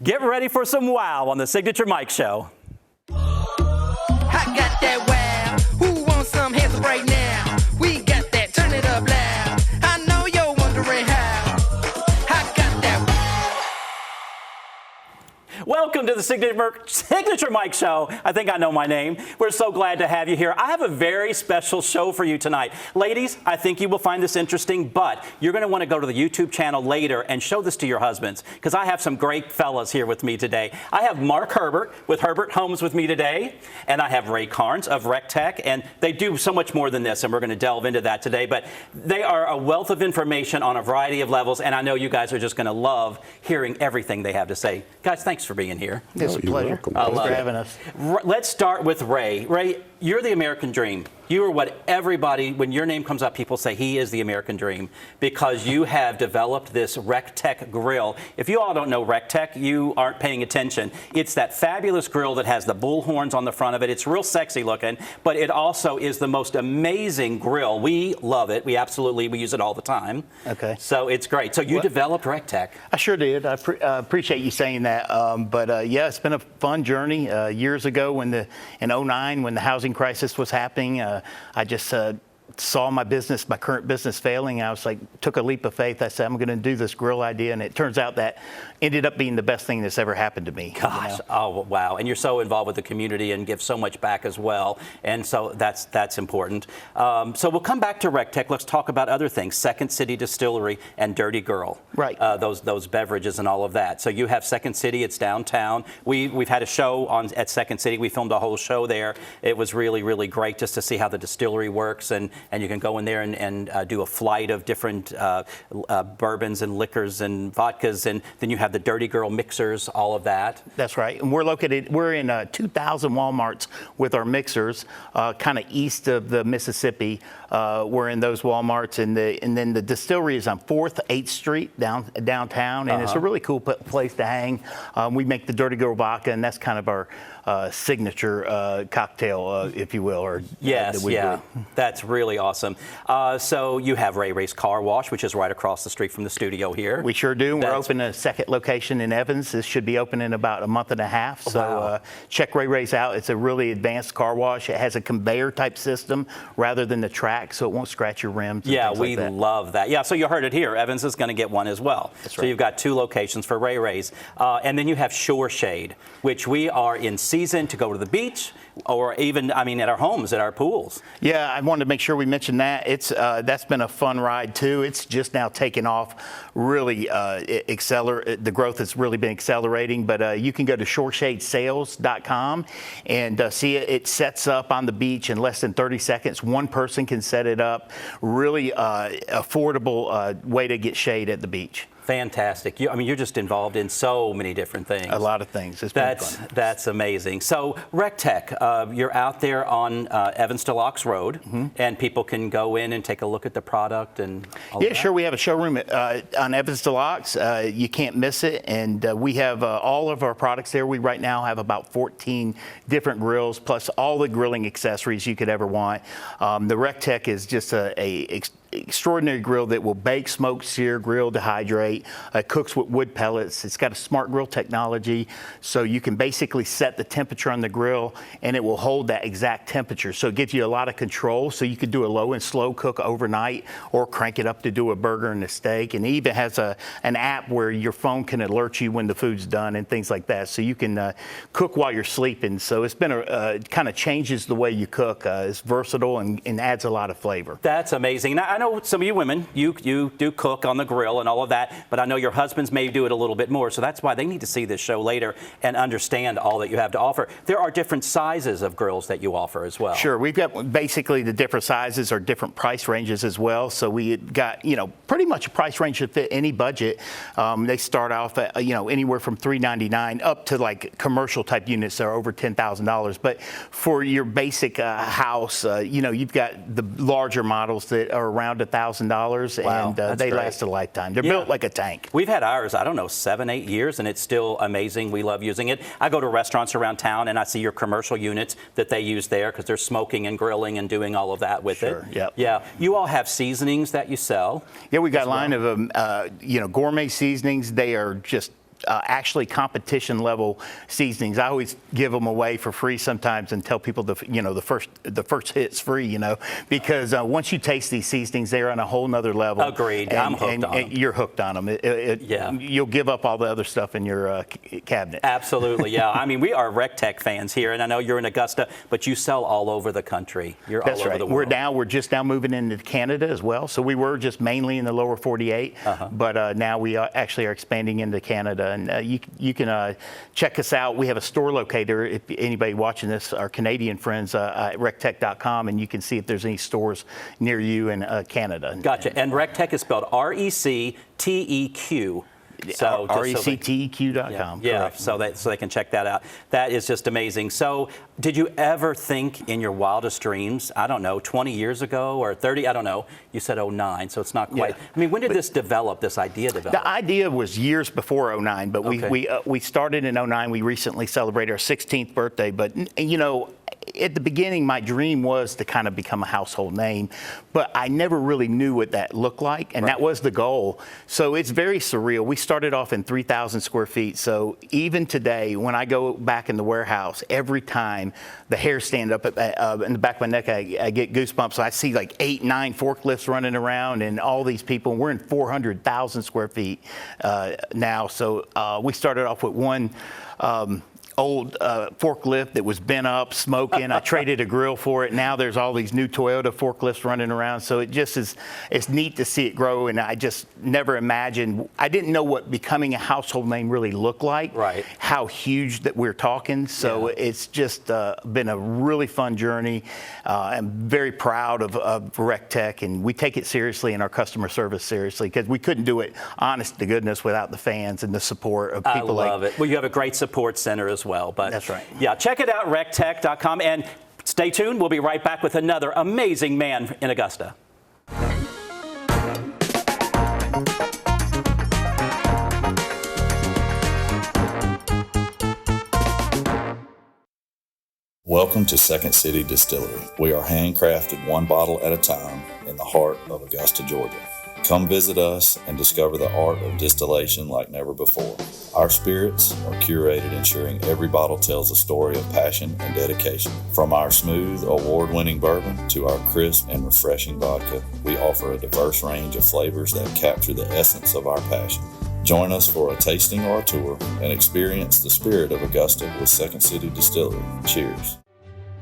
Get ready for some wow on the Signature Mike Show. I got that wow. Who wants some hands up right now? We got that. Turn it up loud. I know you're wondering how. I got that wow. Welcome to the Signature Mike Show. I think I know my name. We're so glad to have you here. I have a very special show for you tonight. Ladies, I think you will find this interesting, but you're going to want to go to the YouTube channel later and show this to your husbands, because I have some great fellas here with me today. I have Mark Herbert with Herbert Homes with me today, and I have Ray Carnes of RecTech, and they do so much more than this, and we're going to delve into that today, but they are a wealth of information on a variety of levels, and I know you guys are just going to love hearing everything they have to say. Guys, thanks for being here. It's a pleasure. Thanks for having us. Let's start with Ray. Ray, you're the American dream. You are what everybody, when your name comes up, people say he is the American dream, because you have developed this RecTech grill. If you all don't know RecTech, you aren't paying attention. It's that fabulous grill that has the bull horns on the front of it. It's real sexy looking, but it also is the most amazing grill. We love it. We use it all the time. Okay. So it's great. So you developed RecTech. I sure did. I appreciate you saying that. Yeah, it's been a fun journey. Years ago, in '09, when the housing crisis was happening, I just saw my current business failing. I was like, took a leap of faith. I said, I'm going to do this grill idea, and it turns out that ended up being the best thing that's ever happened to me. Gosh, you know? Oh wow! And you're so involved with the community and give so much back as well, and so that's important. So we'll come back to RecTech. Let's talk about other things: Second City Distillery and Dirty Girl. Right. Those beverages and all of that. So you have Second City. It's downtown. We've had a show at Second City. We filmed a whole show there. It was really, really great just to see how the distillery works, and you can go in there and do a flight of different bourbons and liquors and vodkas, and then you have the Dirty Girl mixers, all of that. That's right. And we're in 2,000 Walmarts with our mixers, kind of east of the Mississippi. We're in those Walmarts, and then the distillery is on 4th, 8th Street downtown, and it's a really cool place to hang. We make the Dirty Girl vodka, and that's kind of our signature cocktail, if you will. Or yes, that's really awesome. So you have Ray's Car Wash, which is right across the street from the studio here. We sure do. We're opening a second location in Evans. This should be open in about a month and a half. So check Ray's out. It's a really advanced car wash. It has a conveyor type system rather than the track, so it won't scratch your rims. Yeah, we love that. Yeah, so you heard it here. Evans is going to get one as well. That's right. So you've got 2 locations for Ray's. And then you have Shore Shade, which we are in season to go to the beach, or even, at our homes, at our pools. Yeah, I wanted to make sure we mentioned that. That's been a fun ride too. It's just now taken off, really the growth has really been accelerating. But you can go to shoreshadesales.com and see it. It sets up on the beach in less than 30 seconds. One person can set it up. Really affordable way to get shade at the beach. Fantastic. You're just involved in so many different things. A lot of things. It's been fun. That's amazing. So RecTech, you're out there on Evans to Locks Road, and people can go in and take a look at the product and all that. Sure. We have a showroom on Evans to Locks. You can't miss it. And we have all of our products there. We right now have about 14 different grills, plus all the grilling accessories you could ever want. The RecTech is just a extraordinary grill that will bake, smoke, sear, grill, dehydrate. Cooks with wood pellets. It's got a smart grill technology, so you can basically set the temperature on the grill, and it will hold that exact temperature. So it gives you a lot of control. So you could do a low and slow cook overnight, or crank it up to do a burger and a steak. And it even has an app where your phone can alert you when the food's done and things like that. So you can cook while you're sleeping. So it's been kind of changes the way you cook. It's versatile and adds a lot of flavor. That's amazing. Now, I know some of you women, you do cook on the grill and all of that, but I know your husbands may do it a little bit more, so that's why they need to see this show later and understand all that you have to offer. There are different sizes of grills that you offer as well. Sure, we've got basically the different sizes or different price ranges as well, so we got, pretty much a price range to fit any budget. They start off at, anywhere from $399 up to like commercial type units that are over $10,000, but for your basic house, you've got the larger models that are around $1,000, wow, and they last a lifetime. They're built like a tank. We've had ours, 7-8 years, and it's still amazing. We love using it. I go to restaurants around town, and I see your commercial units that they use there because they're smoking and grilling and doing all of that with it. Yep. Yeah. You all have seasonings that you sell. Yeah, we got a line of gourmet seasonings. They are just actually competition level seasonings. I always give them away for free sometimes and tell people the first hit's free, because once you taste these seasonings, they're on a whole nother level. Agreed. I'm hooked on them. You're hooked on them. Yeah. You'll give up all the other stuff in your cabinet. Absolutely, yeah. I mean, we are RecTech fans here, and I know you're in Augusta, but you sell all over the country. You're That's all over right. the world. We're just now moving into Canada as well. So we were just mainly in the lower 48, but now we actually are expanding into Canada. And you can check us out. We have a store locator. If anybody watching this, our Canadian friends, at rectech.com, and you can see if there's any stores near you in Canada. Gotcha. And RecTech is spelled RecTeq. So RecTeq.com. Yeah, so they can check that out. That is just amazing. So did you ever think in your wildest dreams, I don't know, 20 years ago or 30, I don't know, you said 09, so it's not quite. Yeah. I mean, when did this idea develop? The idea was years before 09, but we started in 09. We recently celebrated our 16th birthday, but at the beginning, my dream was to kind of become a household name, but I never really knew what that looked like, and that was the goal. So it's very surreal. We started off in 3,000 square feet, so even today, when I go back in the warehouse, every time the hairs stand up in the back of my neck, I get goosebumps. I see like 8, 9 forklifts running around and all these people, and we're in 400,000 square feet now. So we started off with one old forklift that was bent up, smoking. I traded a grill for it. Now there's all these new Toyota forklifts running around. So it just is, it's neat to see it grow. And I just never imagined, I didn't know what becoming a household name really looked like. Right. How huge that we're talking. So it's just been a really fun journey. I'm very proud of RecTech, and we take it seriously and our customer service seriously, because we couldn't do it, honest to goodness, without the fans and the support of people. I love it. Well, you have a great support center as well. But that's right. Yeah, check it out, rectech.com, and stay tuned. We'll be right back with another amazing man in Augusta. Welcome to Second City Distillery. We are handcrafted one bottle at a time in the heart of Augusta, Georgia. Come visit us and discover the art of distillation like never before. Our spirits are curated, ensuring every bottle tells a story of passion and dedication. From our smooth, award-winning bourbon to our crisp and refreshing vodka, we offer a diverse range of flavors that capture the essence of our passion. Join us for a tasting or a tour and experience the spirit of Augusta with Second City Distillery. Cheers.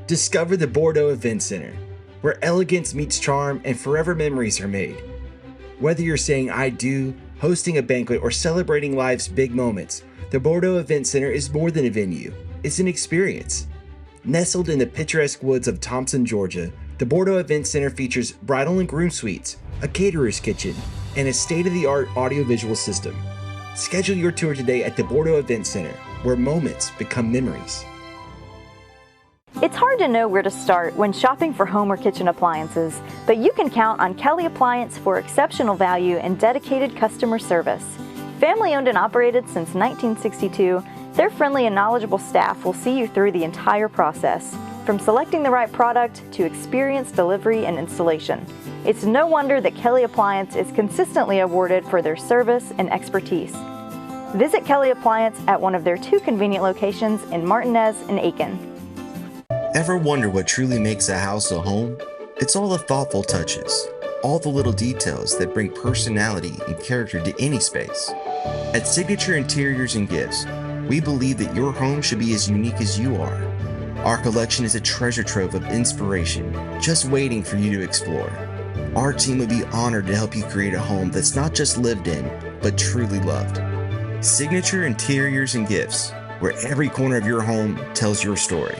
Discover the Bordeaux Event Center, where elegance meets charm and forever memories are made. Whether you're saying I do, hosting a banquet, or celebrating life's big moments, the Bordeaux Event Center is more than a venue. It's an experience. Nestled in the picturesque woods of Thompson, Georgia, the Bordeaux Event Center features bridal and groom suites, a caterer's kitchen, and a state-of-the-art audiovisual system. Schedule your tour today at the Bordeaux Event Center, where moments become memories. It's hard to know where to start when shopping for home or kitchen appliances, but you can count on Kelly Appliance for exceptional value and dedicated customer service. Family owned and operated since 1962, their friendly and knowledgeable staff will see you through the entire process, from selecting the right product to experienced delivery and installation. It's no wonder that Kelly Appliance is consistently awarded for their service and expertise. Visit Kelly Appliance at one of their 2 convenient locations in Martinez and Aiken. Ever wonder what truly makes a house a home? It's all the thoughtful touches, all the little details that bring personality and character to any space. At Signature Interiors and Gifts, we believe that your home should be as unique as you are. Our collection is a treasure trove of inspiration, just waiting for you to explore. Our team would be honored to help you create a home that's not just lived in, but truly loved. Signature Interiors and Gifts, where every corner of your home tells your story.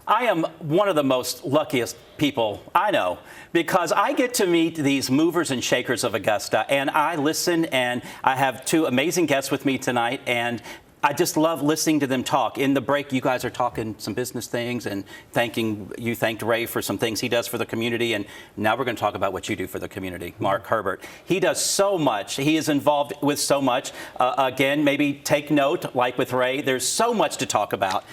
I am one of the most luckiest people I know, because I get to meet these movers and shakers of Augusta, and I listen, and I have 2 amazing guests with me tonight, and I just love listening to them talk. In the break, you guys are talking some business things and you thanked Ray for some things he does for the community. And now we're going to talk about what you do for the community. Mark Herbert. He does so much. He is involved with so much. Again, maybe take note, like with Ray, there's so much to talk about.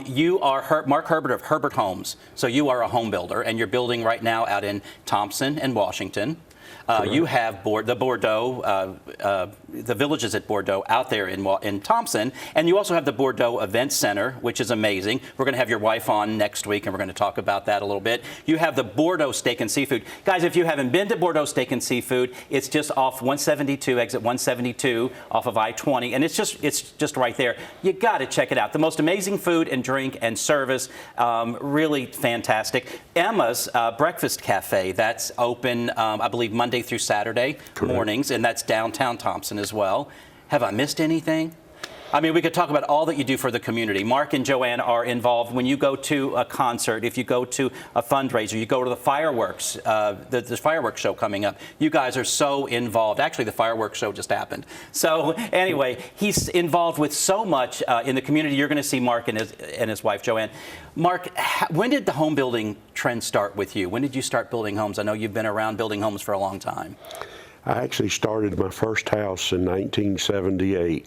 You are Mark Herbert of Herbert Homes. So you are a home builder, and you're building right now out in Thompson and Washington. You have the Bordeaux, the villages at Bordeaux out there in Thompson, and you also have the Bordeaux Event Center, which is amazing. We're going to have your wife on next week, and we're going to talk about that a little bit. You have the Bordeaux Steak and Seafood. Guys, if you haven't been to Bordeaux Steak and Seafood, it's just off 172, exit 172, off of I-20, and it's just right there. You got to check it out. The most amazing food and drink and service, really fantastic. Emma's Breakfast Cafe, that's open, I believe, Monday through Saturday mornings, and that's downtown Thompson as well. Have I missed anything? I mean, we could talk about all that you do for the community. Mark and Joanne are involved when you go to a concert, if you go to a fundraiser, you go to the fireworks, the fireworks show coming up. You guys are so involved. Actually, the fireworks show just happened. So anyway, he's involved with so much in the community. You're going to see Mark and his wife, Joanne. Mark, when did the home building trend start with you? When did you start building homes? I know you've been around building homes for a long time. I actually started my first house in 1978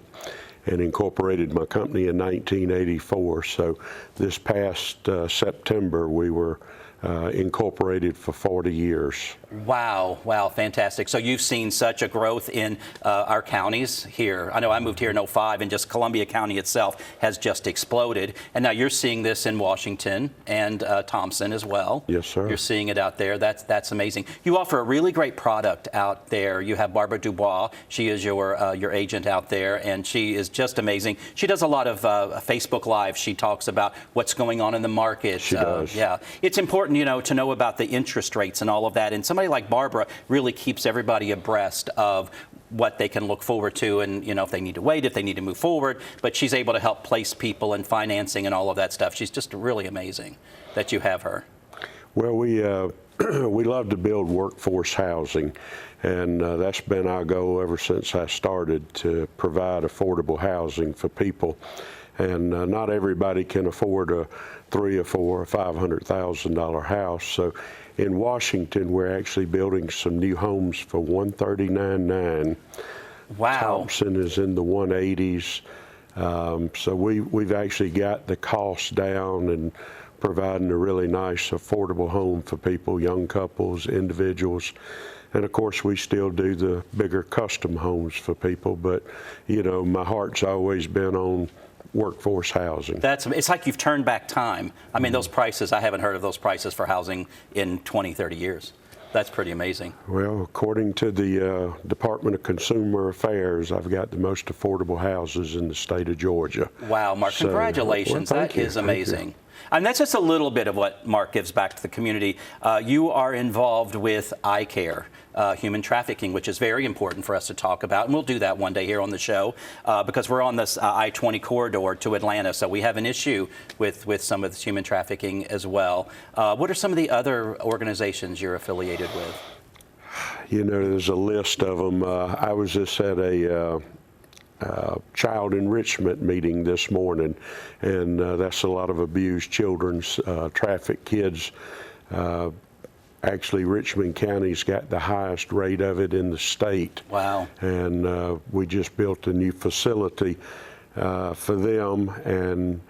and incorporated my company in 1984. So this past September, we were incorporated for 40 years. Wow, wow, fantastic. So you've seen such a growth in our counties here. I know I moved here in '05, and just Columbia County itself has just exploded. And now you're seeing this in Washington and Thompson as well. Yes, sir. You're seeing it out there. That's amazing. You offer a really great product out there. You have Barbara Dubois. She is your agent out there, and she is just amazing. She does a lot of Facebook Live. She talks about what's going on in the market. She does. Yeah, it's important, to know about the interest rates and all of that. And somebody like Barbara really keeps everybody abreast of what they can look forward to, and if they need to wait, if they need to move forward. But she's able to help place people and financing and all of that stuff. She's just really amazing that you have her. Well, we love to build workforce housing, and that's been our goal ever since I started, to provide affordable housing for people. And not everybody can afford a $300,000 or $400,000 or $500,000 house. So in Washington, we're actually building some new homes for $139,900. Wow. Thompson is in the 180s. So we've actually got the cost down and providing a really nice, affordable home for people, young couples, individuals. And of course, we still do the bigger custom homes for people. But, my heart's always been on workforce housing. It's like you've turned back time. I mean, those prices, I haven't heard of those prices for housing in 20, 30 years. That's pretty amazing. Well, according to the Department of Consumer Affairs, I've got the most affordable houses in the state of Georgia. Wow, Mark, So, congratulations. well, That is amazing. Thank you. And that's just a little bit of what Mark gives back to the community. You are involved with iCare, human trafficking, which is very important for us to talk about. And we'll do that one day here on the show because we're on this I-20 corridor to Atlanta. So we have an issue with some of this human trafficking as well. What are some of the other organizations you're affiliated with? There's a list of them. I was just at a child enrichment meeting this morning, and that's a lot of abused children, trafficked kids. Actually, Richmond County's got the highest rate of it in the state. Wow. And we just built a new facility for them, and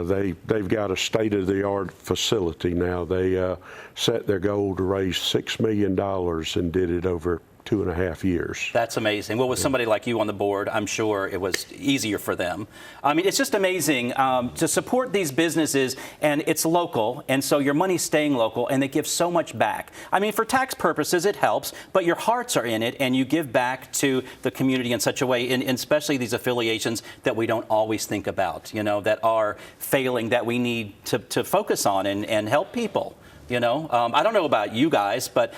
they've got a state-of-the-art facility now. They set their goal to raise $6 million and did it over 2.5 years. That's amazing. Well, with somebody like you on the board, I'm sure it was easier for them. I mean, it's just amazing to support these businesses, and it's local, and so your money's staying local, and they give so much back. I mean, for tax purposes, it helps, but your hearts are in it, and you give back to the community in such a way, and especially these affiliations that we don't always think about, that are failing, that we need to focus on and help people. I don't know about you guys, but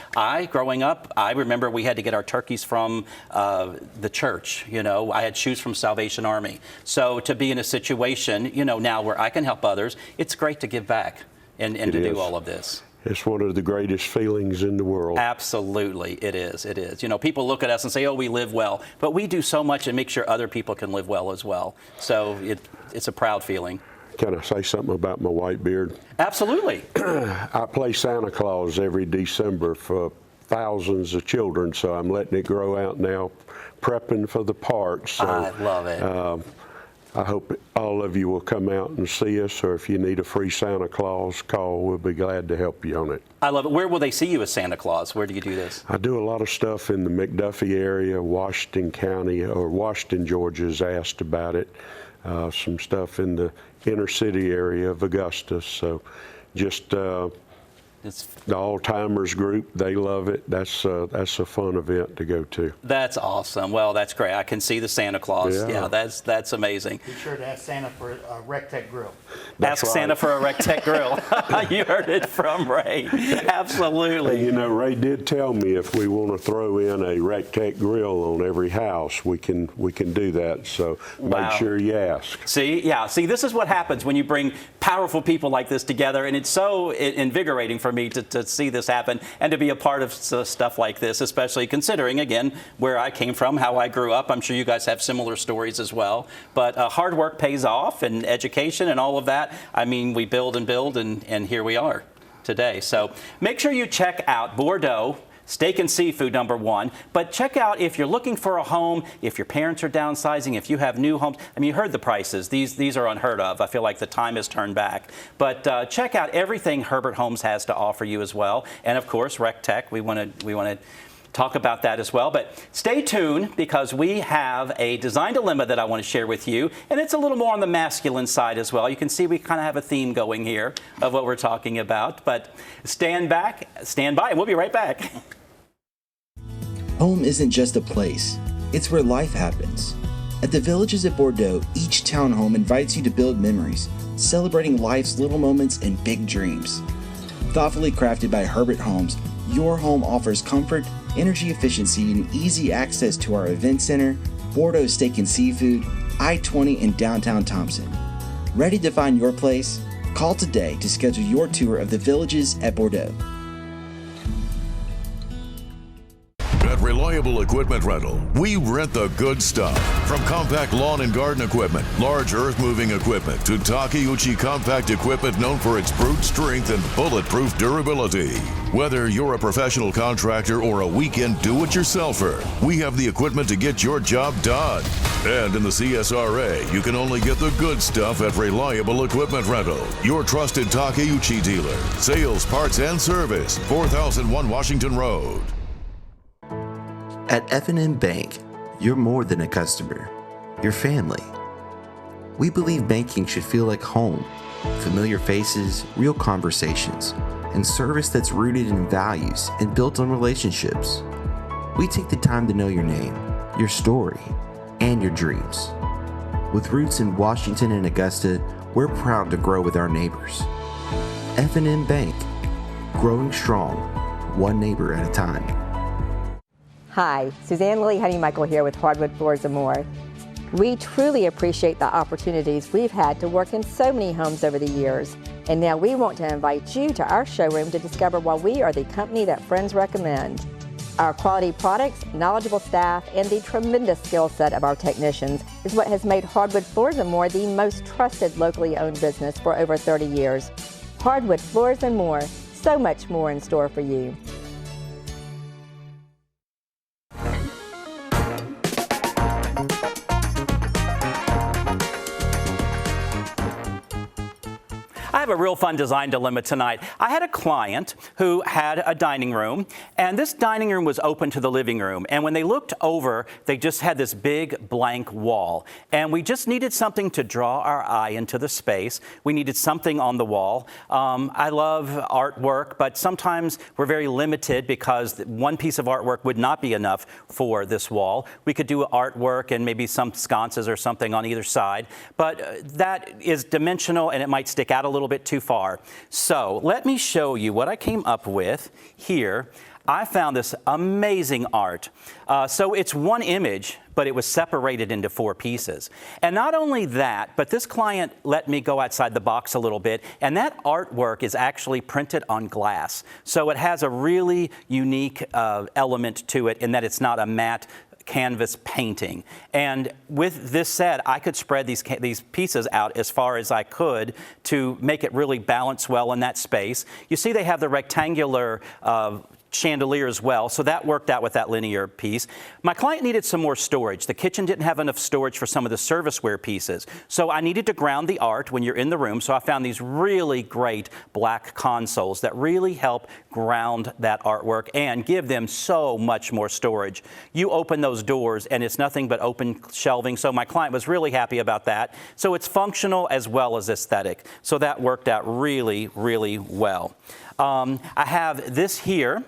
growing up, I remember we had to get our turkeys from the church. I had shoes from Salvation Army. So to be in a situation, now where I can help others, it's great to give back and to do all of this. It's one of the greatest feelings in the world. Absolutely, it is. It is. People look at us and say, "Oh, we live well," but we do so much and make sure other people can live well as well. So it's a proud feeling. Can I say something about my white beard? Absolutely. I play Santa Claus every December for thousands of children, so I'm letting it grow out now, prepping for the part. So, I love it. I hope all of you will come out and see us, or if you need a free Santa Claus, call. We'll be glad to help you on it. I love it. Where will they see you as Santa Claus? Where do you do this? I do a lot of stuff in the McDuffie area, Washington County, or Washington, Georgia is asked about it. Some stuff in the inner city area of Augusta. So just the All-Timers group, they love it. That's a fun event to go to. That's awesome. Well, that's great. I can see the Santa Claus. Yeah. That's amazing. Be sure to ask Santa for a RecTech grill. Ask Santa for a RecTech grill. You heard it from Ray. Absolutely. And, you know, Ray did tell me if we want to throw in a RecTech grill on every house, we can do that. So make sure you ask. See, this is what happens when you bring powerful people like this together, and it's so invigorating for me to see this happen and to be a part of stuff like this, especially considering, again, where I came from, how I grew up. I'm sure you guys have similar stories as well. But hard work pays off, and education and all of that. I mean, we build and build, and here we are today. So make sure you check out Bordeaux Steak and Seafood, #1. But check out if you're looking for a home, if your parents are downsizing, if you have new homes. I mean, you heard the prices. These are unheard of. I feel like the time has turned back. But check out everything Herbert Homes has to offer you as well. And of course, RecTech. We want to talk about that as well. But stay tuned, because we have a design dilemma that I want to share with you. And it's a little more on the masculine side as well. You can see we kind of have a theme going here of what we're talking about. But stand by, and we'll be right back. Home isn't just a place, it's where life happens. At the Villages at Bordeaux, each townhome invites you to build memories, celebrating life's little moments and big dreams. Thoughtfully crafted by Herbert Homes, your home offers comfort, energy efficiency, and easy access to our event center, Bordeaux Steak and Seafood, I-20 in downtown Thompson. Ready to find your place? Call today to schedule your tour of the Villages at Bordeaux. At Reliable Equipment Rental, we rent the good stuff. From compact lawn and garden equipment, large earth-moving equipment, to Takeuchi compact equipment known for its brute strength and bulletproof durability. Whether you're a professional contractor or a weekend do-it-yourselfer, we have the equipment to get your job done. And in the CSRA, you can only get the good stuff at Reliable Equipment Rental, your trusted Takeuchi dealer. Sales, parts, and service, 4001 Washington Road. At F&M Bank, you're more than a customer. You're family. We believe banking should feel like home. Familiar faces, real conversations, and service that's rooted in values and built on relationships. We take the time to know your name, your story, and your dreams. With roots in Washington and Augusta, we're proud to grow with our neighbors. F&M Bank, growing strong, one neighbor at a time. Hi, Suzanne Lilly Honeymichael here with Hardwood Floors & More. We truly appreciate the opportunities we've had to work in so many homes over the years, and now we want to invite you to our showroom to discover why we are the company that friends recommend. Our quality products, knowledgeable staff, and the tremendous skill set of our technicians is what has made Hardwood Floors & More the most trusted locally owned business for over 30 years. Hardwood Floors & More, so much more in store for you. I have a real fun design dilemma tonight. I had a client who had a dining room, and this dining room was open to the living room. And when they looked over, they just had this big blank wall. And we just needed something to draw our eye into the space. We needed something on the wall. I love artwork, but sometimes we're very limited because one piece of artwork would not be enough for this wall. We could do artwork and maybe some sconces or something on either side, but that is dimensional and it might stick out a little bit too far. So let me show you what I came up with here. I found this amazing art. So it's one image, but it was separated into 4 pieces. And not only that, but this client let me go outside the box a little bit, and that artwork is actually printed on glass. So it has a really unique element to it in that it's not a matte canvas painting. And with this said, I could spread these pieces out as far as I could to make it really balance well in that space. You see they have the rectangular chandelier as well, so that worked out with that linear piece. My client needed some more storage. The kitchen didn't have enough storage for some of the serviceware pieces, so I needed to ground the art when you're in the room, so I found these really great black consoles that really help ground that artwork and give them so much more storage. You open those doors and it's nothing but open shelving, so my client was really happy about that. So it's functional as well as aesthetic, so that worked out really, really well. I have this here.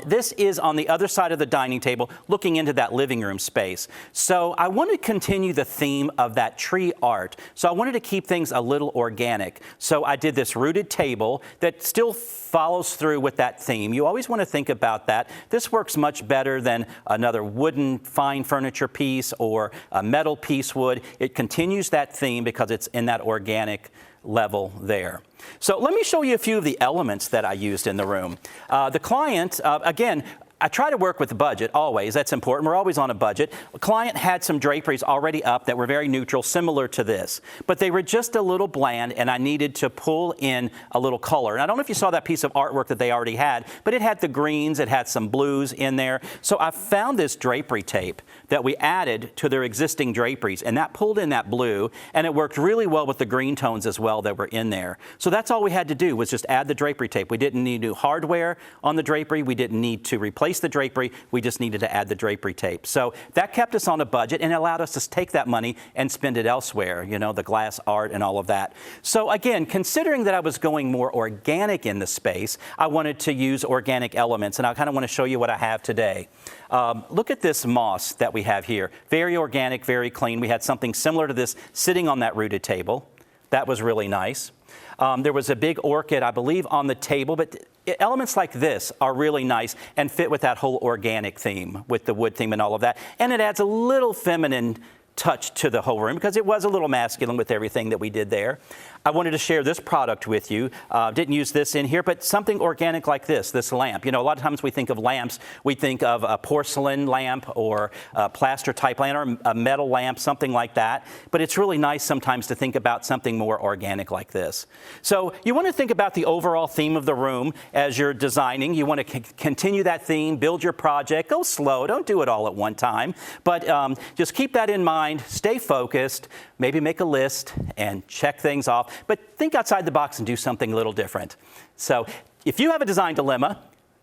This is on the other side of the dining table, looking into that living room space. So I wanted to continue the theme of that tree art. So I wanted to keep things a little organic. So I did this rooted table that still follows through with that theme. You always want to think about that. This works much better than another wooden fine furniture piece or a metal piece would. It continues that theme because it's in that organic level there. So let me show you a few of the elements that I used in the room. The client, again, I try to work with the budget always. That's important. We're always on a budget. A client had some draperies already up that were very neutral, similar to this, but they were just a little bland, and I needed to pull in a little color. And I don't know if you saw that piece of artwork that they already had, but it had the greens, it had some blues in there. So I found this drapery tape that we added to their existing draperies, and that pulled in that blue, and it worked really well with the green tones as well that were in there. So that's all we had to do was just add the drapery tape. We didn't need new hardware on the drapery. We didn't need to replace the drapery. We just needed to add the drapery tape. So that kept us on a budget and allowed us to take that money and spend it elsewhere, you know, the glass art and all of that. So again, considering that I was going more organic in the space, I wanted to use organic elements, and I kind of want to show you what I have today. Look at this moss that we have here. Very organic, very clean. We had something similar to this sitting on that rooted table. That was really nice. There was a big orchid, I believe, on the table, but elements like this are really nice and fit with that whole organic theme, with the wood theme and all of that. And it adds a little feminine touch to the whole room because it was a little masculine with everything that we did there. I wanted to share this product with you. Didn't use this in here, but something organic like this lamp. You know, a lot of times we think of lamps, we think of a porcelain lamp or a plaster type lamp or a metal lamp, something like that. But it's really nice sometimes to think about something more organic like this. So you want to think about the overall theme of the room as you're designing. You want to continue that theme, build your project, go slow, don't do it all at one time. But just keep that in mind, stay focused, maybe make a list and check things off. But think outside the box and do something a little different. So if you have a design dilemma,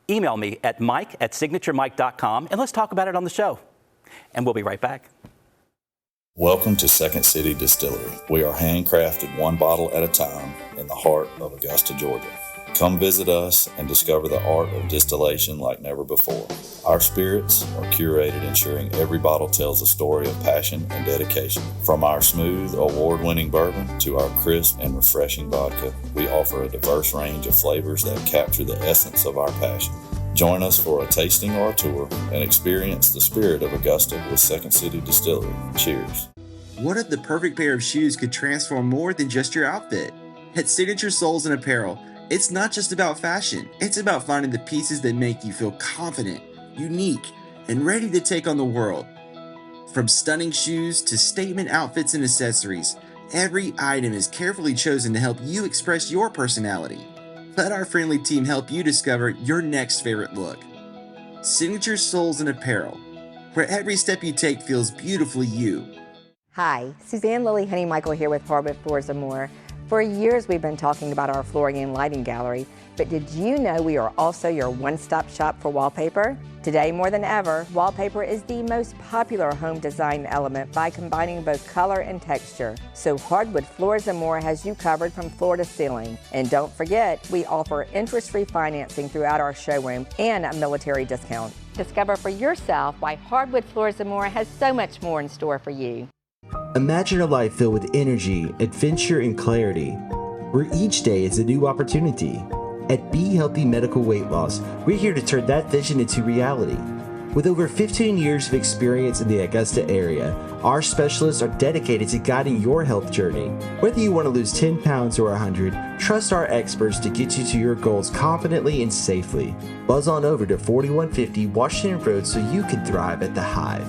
email me at mike@signaturemike.com and let's talk about it on the show. And we'll be right back. Welcome to Second City Distillery. We are handcrafted one bottle at a time in the heart of Augusta, Georgia. Come visit us and discover the art of distillation like never before. Our spirits are curated, ensuring every bottle tells a story of passion and dedication. From our smooth, award-winning bourbon to our crisp and refreshing vodka, we offer a diverse range of flavors that capture the essence of our passion. Join us for a tasting or a tour and experience the spirit of Augusta with Second City Distillery. Cheers. What if the perfect pair of shoes could transform more than just your outfit? At Signature Soles and Apparel, it's not just about fashion, it's about finding the pieces that make you feel confident, unique, and ready to take on the world. From stunning shoes to statement outfits and accessories, every item is carefully chosen to help you express your personality. Let our friendly team help you discover your next favorite look. Signature Soles and Apparel, where every step you take feels beautifully you. Hi, Suzanne Lily Honey Michael here with Hardwood Floors and More. For years we've been talking about our flooring and lighting gallery, but did you know we are also your one-stop shop for wallpaper? Today more than ever, wallpaper is the most popular home design element by combining both color and texture. So Hardwood Floors and More has you covered from floor to ceiling. And don't forget, we offer interest-free financing throughout our showroom and a military discount. Discover for yourself why Hardwood Floors and More has so much more in store for you. Imagine a life filled with energy, adventure, and clarity, where each day is a new opportunity. At Be Healthy Medical Weight Loss, we're here to turn that vision into reality. With over 15 years of experience in the Augusta area, our specialists are dedicated to guiding your health journey. Whether you want to lose 10 pounds or 100, trust our experts to get you to your goals confidently and safely. Buzz on over to 4150 Washington Road so you can thrive at the Hive.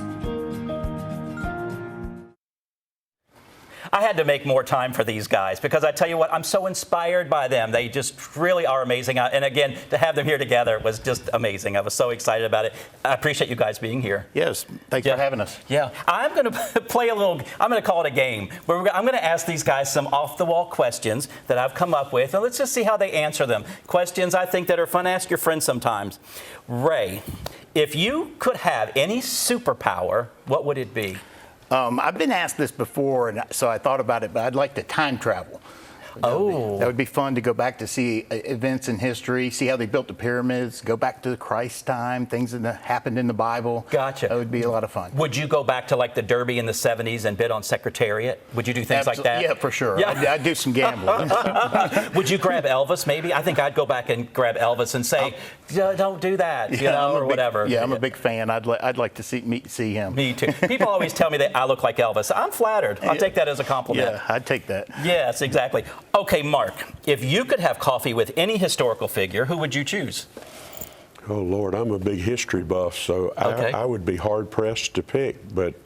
I had to make more time for these guys because I tell you what, I'm so inspired by them. They just really are amazing. And again, to have them here together was just amazing. I was so excited about it. I appreciate you guys being here. Yes, thanks for having us. Yeah, I'm going to play a little, I'm going to call it a game, where I'm going to ask these guys some off-the-wall questions that I've come up with, and let's just see how they answer them. Questions I think that are fun to ask your friends sometimes. Ray, if you could have any superpower, what would it be? I've been asked this before, and so I thought about it, but I'd like to time travel. That would be fun to go back to see events in history, see how they built the pyramids, go back to Christ's time, things that happened in the Bible. Gotcha. That would be a lot of fun. Would you go back to like the Derby in the 70s and bid on Secretariat? Would you do things like that? Yeah, for sure. Yeah. I'd do some gambling. Would you grab Elvis maybe? I think I'd go back and grab Elvis and say, don't do that, or whatever. Yeah, I'm a big fan. I'd like to see him. Me too. People always tell me that I look like Elvis. I'm flattered. I'll take that as a compliment. Yeah, I'd take that. Yes, exactly. Okay, Mark, if you could have coffee with any historical figure, who would you choose? Oh, Lord, I'm a big history buff, so Okay. I would be hard-pressed to pick, but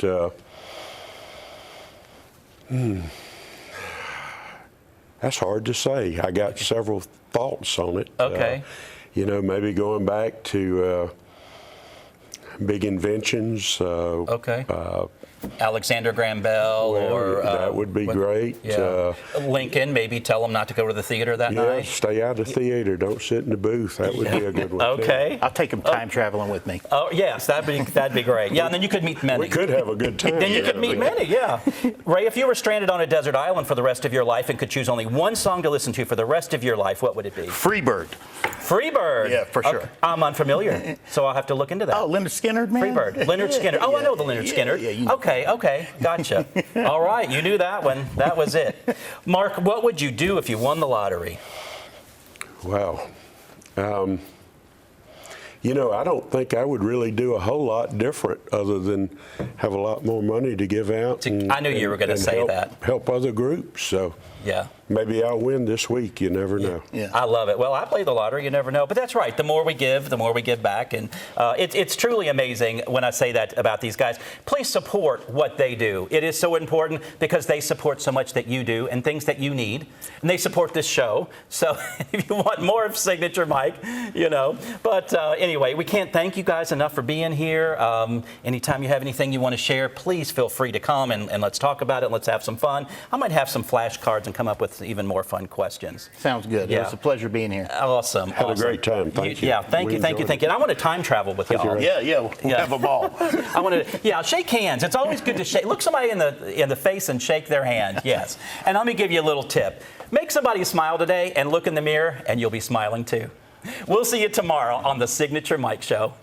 that's hard to say. I got several thoughts on it. Okay. Maybe going back to big inventions. Okay. Alexander Graham Bell, or that would be great. Yeah. Lincoln, maybe tell him not to go to the theater that night. Stay out of the theater. Don't sit in the booth. That would be a good one. Okay. I'll take him time traveling with me. Oh yes, that'd be great. Yeah, and then you could meet many. We could have a good time. Then you could meet many. Yeah. Ray, if you were stranded on a desert island for the rest of your life and could choose only one song to listen to for the rest of your life, what would it be? Freebird. Freebird. Yeah, for sure. Okay. I'm unfamiliar, so I'll have to look into that. Oh, Leonard Skinner, man. Freebird. Leonard Skinner. Oh, I know the Leonard Skinner. Yeah, Okay, gotcha. All right, you knew that one. That was it. Mark, what would you do if you won the lottery? Wow. I don't think I would really do a whole lot different other than have a lot more money to give out. I knew you were going to say that. Help other groups. So yeah. Maybe I'll win this week. You never know. Yeah. I love it. Well, I play the lottery. You never know. But that's right. The more we give, the more we give back. And it's truly amazing when I say that about these guys. Please support what they do. It is so important because they support so much that you do and things that you need. And they support this show. So if you want more of Signature Mike, But anyway, we can't thank you guys enough for being here. Anytime you have anything you want to share, please feel free to come and let's talk about it. Let's have some fun. I might have some flashcards and come up with even more fun questions. Sounds good. Yeah. It was a pleasure being here. Awesome. Had a great time. Thank you. Yeah, thank you. And I want to time travel with y'all. Yeah, we'll have a ball. I want to, shake hands. It's always good to shake. Look somebody in the face and shake their hand. Yes. And let me give you a little tip. Make somebody smile today and look in the mirror, and you'll be smiling too. We'll see you tomorrow on the Signature Mike Show.